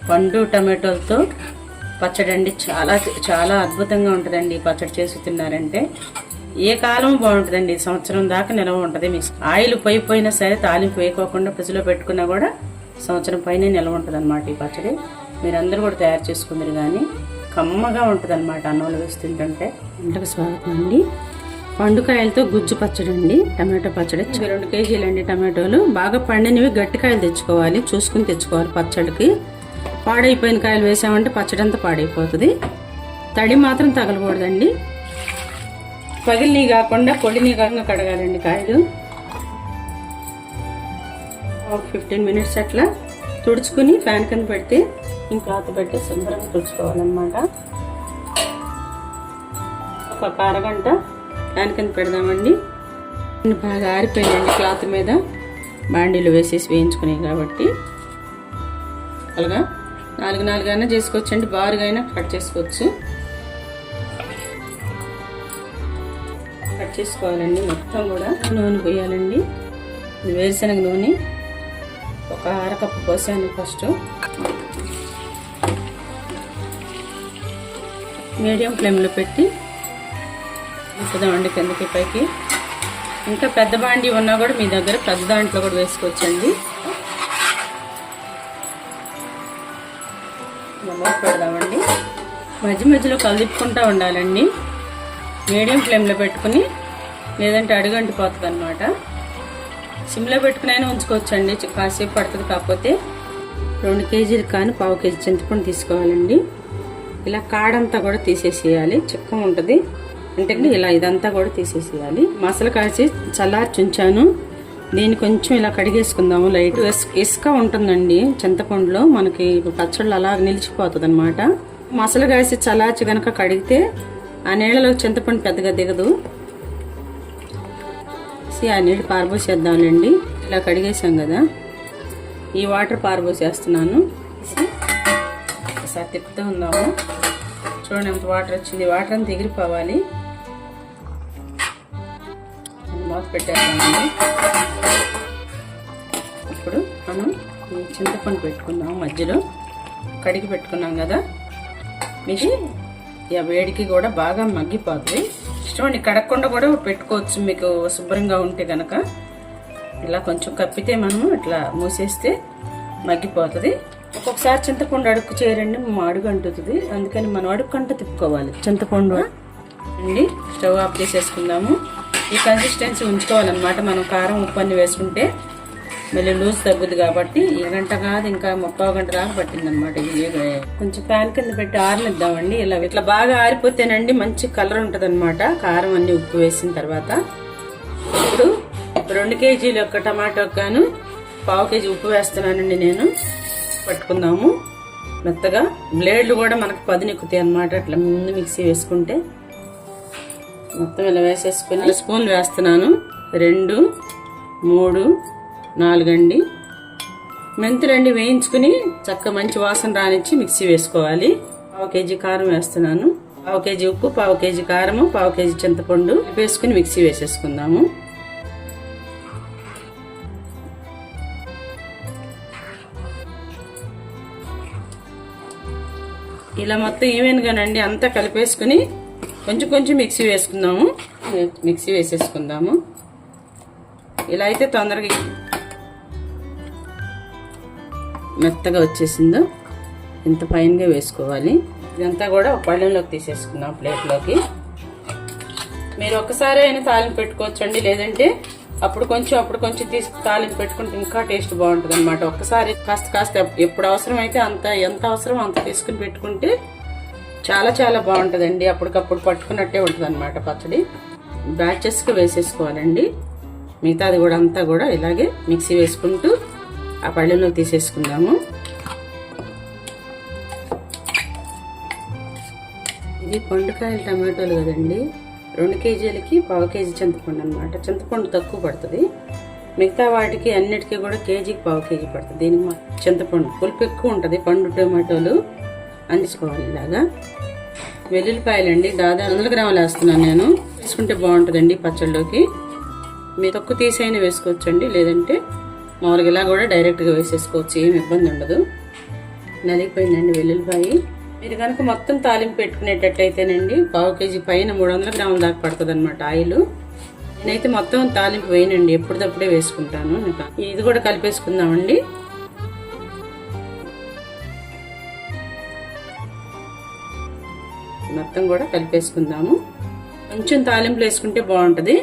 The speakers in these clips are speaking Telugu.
పండు టమాటోలతో పచ్చడి అండి. చాలా చాలా అద్భుతంగా ఉంటుందండి. ఈ పచ్చడి చేసి తిన్నారంటే ఏ కాలం బాగుంటుందండి. సంవత్సరం దాకా నిల్వ ఉంటుంది. మీకు ఆయిల్ పోయిపోయినా సరే తాలింపు వేయకోకుండా ఫ్రిడ్జ్లో పెట్టుకున్నా కూడా సంవత్సరం పైన నిల్వ ఉంటుంది అనమాట. ఈ పచ్చడి మీరందరూ కూడా తయారు చేసుకుందరు కానీ కమ్మగా ఉంటుంది అనమాట. అన్నంలో వేసి తింటుంటే. ఇంటికి స్వాగతం అండి. పండుకాయలతో గుజ్జు పచ్చడి అండి. టమాటో పచ్చడి 2 కేజీలు అండి. టమాటోలు బాగా పండినవి గట్టికాయలు తెచ్చుకోవాలి. చూసుకుని తెచ్చుకోవాలి. పచ్చడికి పాడైపోయిన కాయలు వేసామంటే పచ్చడి అంతా పాడైపోతుంది. తడి మాత్రం తగలకూడదండి. పగిలిని కాకుండా పొడిని కాకుండా కడగాలండి కాయలు. 15 మినిట్స్ అట్లా తుడుచుకుని ఫ్యాన్ కింద పెడితే క్లాత్ పెట్టి శుభ్రంగా తుడుచుకోవాలన్నమాట. ఒక అరగంట ఫ్యాన్ కింద పెడదామండి. బాగా ఆరిపోయిందండి. క్లాత్ మీద బాండీలు వేసేసి వేయించుకునేవి కాబట్టి అలాగా 4 అయినా చేసుకోవచ్చండి. బారుగా అయినా కట్ చేసుకోవచ్చు. కట్ చేసుకోవాలండి. మొత్తం కూడా నూనె పోయాలండి. వేరుశనగ నూనె ఒక అరకప్పు పోసాను. ఫస్ట్ మీడియం ఫ్లేమ్లో పెట్టి ఉంచుదామండి కిందకి పైకి. ఇంకా పెద్ద బాండీ ఉన్నా కూడా మీ దగ్గర పెద్ద దాంట్లో కూడా వేసుకోవచ్చండి. పెడదామండి. మధ్య మధ్యలో కలుపుకుంటూ ఉండాలండి. మీడియం ఫ్లేమ్లో పెట్టుకుని, లేదంటే అడుగంటిపోతుంది అనమాట. సిమ్లో పెట్టుకుని అయినా ఉంచుకోవచ్చండి. కాసేపు పడుతుంది. కాకపోతే 2 కేజీలు కానీ 1/2 కేజీ చింతపండు తీసుకోవాలండి. ఇలా కాడంతా కూడా తీసేసేయాలి. చిక్కం ఉంటుంది అంటే ఇలా ఇదంతా కూడా తీసేసేయాలి. మసాలా కాసి చల్లార్చి ఉంచాను. దీన్ని కొంచెం ఇలా కడిగేసుకుందాము. లైట్ ఇసుక ఉంటుందండి చింతపండులో. మనకి పచ్చళ్ళు అలా నిలిచిపోతుంది అనమాట. మసాలా కాసి చల్లార్చి కనుక కడిగితే ఆ నీళ్ళలో చింతపండు పెద్దగా దిగదు. ఆ నీళ్ళు పారబోసేద్దాంలేండి. ఇలా కడిగేసాం కదా, ఈ వాటర్ పారబోసేస్తున్నాను. ఒకసారి తిప్పుతూ ఉందాము. చూడండి ఎంత వాటర్ వచ్చింది. వాటర్ అంతా ఎగిరిపోవాలి. మూత పెట్టేద్దామండి. ఇప్పుడు మనం ఈ చింతపండు పెట్టుకున్నాము. మధ్యలో కడిగి పెట్టుకున్నాం కదా, మీకు ఈ వేడికి కూడా బాగా మగ్గిపోతుంది. ఇష్టమండి. కడగకుండా కూడా పెట్టుకోవచ్చు మీకు శుభ్రంగా ఉంటే కనుక. ఇలా కొంచెం కప్పితే మనము ఇట్లా మూసేస్తే మగ్గిపోతుంది. ఒక్కొక్కసారి చింతపండు అడుక్కు చేయరండి, అడుగు అంటుతుంది. అందుకని మనం అడుక్కంట తిప్పుకోవాలి చింతపండు అండి. స్టవ్ ఆఫ్ చేసేసుకుందాము. ఈ కన్సిస్టెన్సీ ఉంచుకోవాలన్నమాట. మనం కారం ఉప్పు అన్ని వేసుకుంటే మళ్ళీ లూజ్ తగ్గుద్ది కాబట్టి ఈ గంట కాదు ఇంకా 30 గంట దాకా పట్టింది అనమాట. ఇది కొంచెం ప్యాన్ కింద పెట్టి ఆరనిద్దామండి. ఇట్లా బాగా ఆరిపోతేనండి మంచి కలర్ ఉంటుంది అనమాట. కారం అన్ని ఉప్పు వేసిన తర్వాత. ఇప్పుడు 2 కేజీలు యొక్క టమాటోకి గాను 1/2 కేజీ ఉప్పు వేస్తున్నానండి నేను. పట్టుకుందాము మెత్తగా. బ్లేడ్లు కూడా మనకు పదునెక్కుతాయి అనమాట. ఇట్లా ముందు మిక్సీ వేసుకుంటే మొత్తం ఇలా వేసేసుకుని 4 స్పూన్లు వేస్తున్నాను. 2, 3, 4 అండి. మెంతులండి వేయించుకుని చక్కగా మంచి వాసన రానిచ్చి మిక్సీ వేసుకోవాలి. 1/2 కేజీ కారం వేస్తున్నాను. 1/2 కేజీ ఉప్పు, 1/2 కేజీ కారము, 1/2 కేజీ చింతపండు వేసుకుని మిక్సీ వేసేసుకుందాము. ఇలా మొత్తం ఈవెన్గానండి అంతా కలిపేసుకుని కొంచెం కొంచెం మిక్సీ వేసుకుందాము. మిక్సీ వేసేసుకుందాము. ఇలా అయితే తొందరగా మెత్తగా వచ్చేసిందో ఇంత ఫైన్గా వేసుకోవాలి. ఇదంతా కూడా ఒక పళ్ళెంలోకి తీసేసుకుందాం, ప్లేట్లోకి. మీరు ఒక్కసారి అయినా తాలింపు పెట్టుకోవచ్చండి. లేదంటే అప్పుడు కొంచెం తీసి తాలింపు పెట్టుకుంటే ఇంకా టేస్ట్ బాగుంటుంది అనమాట. ఒక్కసారి కాస్త ఎప్పుడు అవసరం అయితే ఎంత అవసరం అంత తీసుకుని పెట్టుకుంటే చాలా చాలా బాగుంటుందండి. అప్పటికప్పుడు పట్టుకున్నట్టే ఉంటుంది అనమాట పచ్చడి. బ్యాచెస్గా వేసేసుకోవాలండి. మిగతాది కూడా అంతా కూడా ఇలాగే మిక్సీ వేసుకుంటూ ఆ పళ్ళెంలోకి తీసేసుకుందాము. ఇది పండుకాయలు టమాటోలు కదండి. 2 కేజీలకి 1/2 కేజీ చింతపండు అనమాట. చింతపండు తక్కువ పడుతుంది. మిగతా వాటికి అన్నిటికీ కూడా కేజీకి 1/2 కేజీ పడుతుంది. దీనికి చింతపండు పులుపు ఎక్కువ ఉంటుంది. పండు టమాటోలు అందించుకోవాలి. ఇలాగా వెల్లుల్లిపాయలండి దాదాపు 100 గ్రాములు వేస్తున్నాను నేను. వేసుకుంటే బాగుంటుందండి పచ్చళ్ళలోకి. మీరు తక్కువ తీసైనా వేసుకోవచ్చండి. లేదంటే మామూలుగా ఇలా కూడా డైరెక్ట్గా వేసేసుకోవచ్చు. ఏమి ఇబ్బంది ఉండదు. నలిగిపోయిందండి వెల్లుల్లిపాయ. మీరు కనుక మొత్తం తాలింపు పెట్టుకునేటట్లయితేనండి 1/2 kg పైన 300 గ్రాముల దాకా పడుతుంది అనమాట ఆయిల్. నేనైతే మొత్తం తాలింపు వేయనండి, ఎప్పటిదప్పుడే వేసుకుంటాను. ఇది కూడా కలిపేసుకుందామండి. మొత్తం కూడా కలిపేసుకుందాము. కొంచెం తాలింపులు వేసుకుంటే బాగుంటుంది.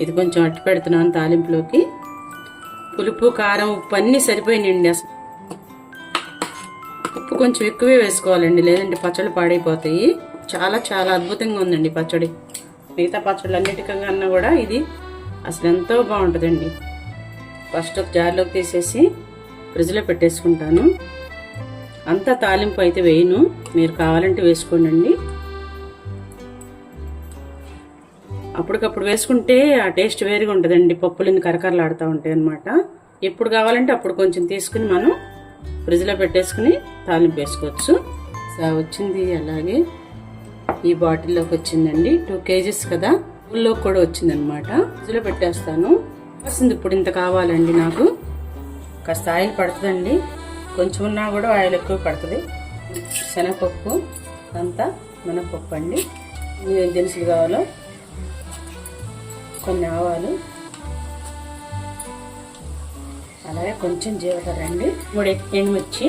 ఇది కొంచెం అట్టి పెడుతున్నాను తాలింపులోకి. పులుపు, కారం, ఉప్పు అన్నీ సరిపోయినాయండి. అసలు ఉప్పు కొంచెం ఎక్కువే వేసుకోవాలండి, లేదంటే పచ్చళ్ళు పాడైపోతాయి. చాలా చాలా అద్భుతంగా ఉందండి పచ్చడి. మిగతా పచ్చళ్ళు అన్నిటికన్నా కూడా ఇది అసలు ఎంతో బాగుంటుందండి. ఫస్ట్ ఒక జార్లోకి తీసేసి ఫ్రిడ్జ్లో పెట్టేసుకుంటాను. అంతా తాలింపు అయితే వేయను, మీరు కావాలంటే వేసుకోండి. అప్పటికప్పుడు వేసుకుంటే ఆ టేస్ట్ వేరుగా ఉంటుందండి, పప్పులని కరకరలాడుతూ ఉంటాయి అన్నమాట. ఎప్పుడు కావాలంటే అప్పుడు కొంచెం తీసుకుని మనం ఫ్రిడ్జ్లో పెట్టేసుకుని తాలింపు వేసుకోవచ్చు. వచ్చింది అలాగే ఈ బాటిల్లోకి వచ్చిందండి. 2 kgs కదా, ఊళ్ళోకి కూడా వచ్చిందనమాట. ఫ్రిడ్జ్లో పెట్టేస్తాను. వస్తుంది ఇప్పుడు ఇంత కావాలండి నాకు. కాస్త ఆయిల్ పడుతుందండి, కొంచెం ఉన్నా కూడా ఆయిల్ ఎక్కువ పడుతుంది. శనగపప్పు, అంతా మినపప్పు అండి. ఏ దినుసులు కావాలో కొన్ని ఆవాలు, అలాగే కొంచెం జీలకర్ర అండి, 3 ఎండుమిర్చి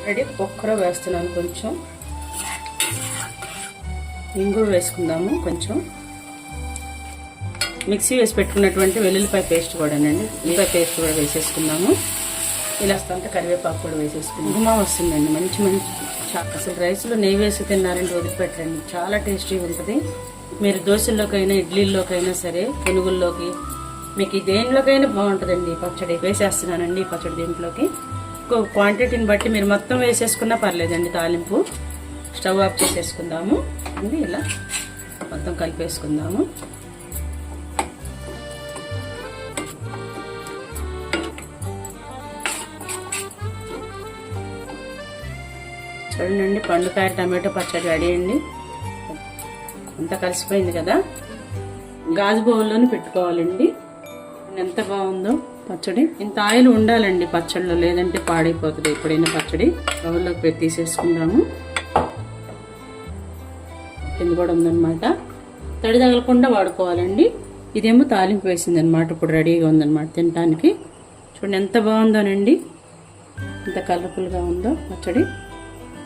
రెడీ. ఒక్కర వేస్తున్నాను, కొంచెం ఇంగువ వేసుకుందాము. కొంచెం మిక్సీ వేసి పెట్టుకున్నటువంటి వెల్లుల్లిపాయ పేస్ట్ కూడానండి, ఉల్లిపాయ పేస్ట్ కూడా వేసేసుకుందాము. ఇలా వస్తుంటే కరివేపాకు కూడా వేసేసుకుందాం. ఉప్మా వస్తుందండి మంచి మంచి. అసలు రైస్లో నెయ్యి వేసి తిన్నారంటే వదిలిపెట్టండి, చాలా టేస్టీగా ఉంటుంది. మీరు దోశల్లోకైనా ఇడ్లీల్లోకైనా సరే, పెనుగుల్లోకి, మీకు దేనిలోకైనా బాగుంటుందండి. పచ్చడి వేసేస్తున్నానండి. ఈ పచ్చడి దీంట్లోకి క్వాంటిటీని బట్టి మీరు మొత్తం వేసేసుకున్నా పర్లేదండి. తాలింపు స్టవ్ ఆఫ్ చేసేసుకుందాము అండి. ఇలా మొత్తం కలిపేసుకుందాము. చూడండి, పండుకాయ టమాటో పచ్చడి రెడీ అండి. అంతా కలిసిపోయింది కదా. గాజు బౌల్లోని పెట్టుకోవాలండి. ఎంత బాగుందో పచ్చడి. ఇంత ఆయిల్ ఉండాలండి పచ్చడిలో, లేదంటే పాడైపోతుంది ఎప్పుడైనా పచ్చడి. బౌల్లోకి పెట్టి తీసేసుకుందాము. కింద కూడా ఉందన్నమాట, తడి తగలకుండా వాడుకోవాలండి. ఇదేమో తాలింపు వేసిందనమాట, ఇప్పుడు రెడీగా ఉందన్నమాట తినడానికి. చూడండి ఎంత బాగుందోనండి, ఎంత కలర్ఫుల్గా ఉందో పచ్చడి.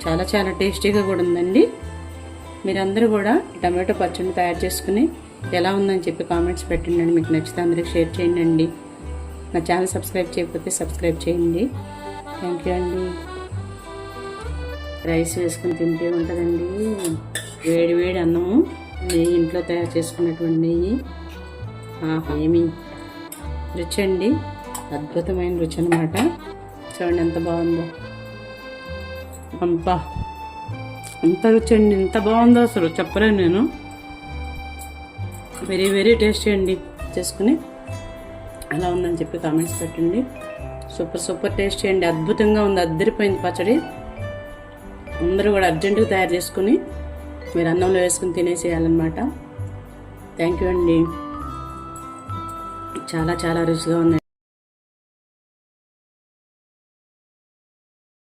చాలా చాలా టేస్టీగా కూడా ఉందండి. మీరందరూ కూడా టమాటో పచ్చడిని తయారు చేసుకుని ఎలా ఉందని చెప్పి కామెంట్స్ పెట్టండి. మీకు నచ్చితే అందరికి షేర్ చేయండి. నా ఛానల్ సబ్స్క్రైబ్ చేయకపోతే సబ్స్క్రైబ్ చేయండి. థ్యాంక్ యూ అండి. రైస్ వేసుకుని తింటే ఉంటుందండి, వేడి వేడి అన్నము, నెయ్యి ఇంట్లో తయారు చేసుకున్నటువంటి నెయ్యి. ఏమి రుచి అండి, అద్భుతమైన రుచి అనమాట. చూడండి ఎంత బాగుందో. అంపా ఎంత రుచి అండి, ఎంత బాగుందో అసలు చెప్పలేను నేను. వెరీ వెరీ టేస్టీ అండి. చేసుకుని ఎలా ఉందని చెప్పి కామెంట్స్ పెట్టండి. సూపర్ సూపర్ టేస్టీ అండి, అద్భుతంగా ఉంది, అద్దరిపోయింది పచ్చడి. అందరూ కూడా అర్జెంటుగా తయారు చేసుకుని మీరు అన్నంలో వేసుకుని తినేసేయాలన్నమాట. థ్యాంక్ యూ అండి. చాలా చాలా రుచిగా ఉంది.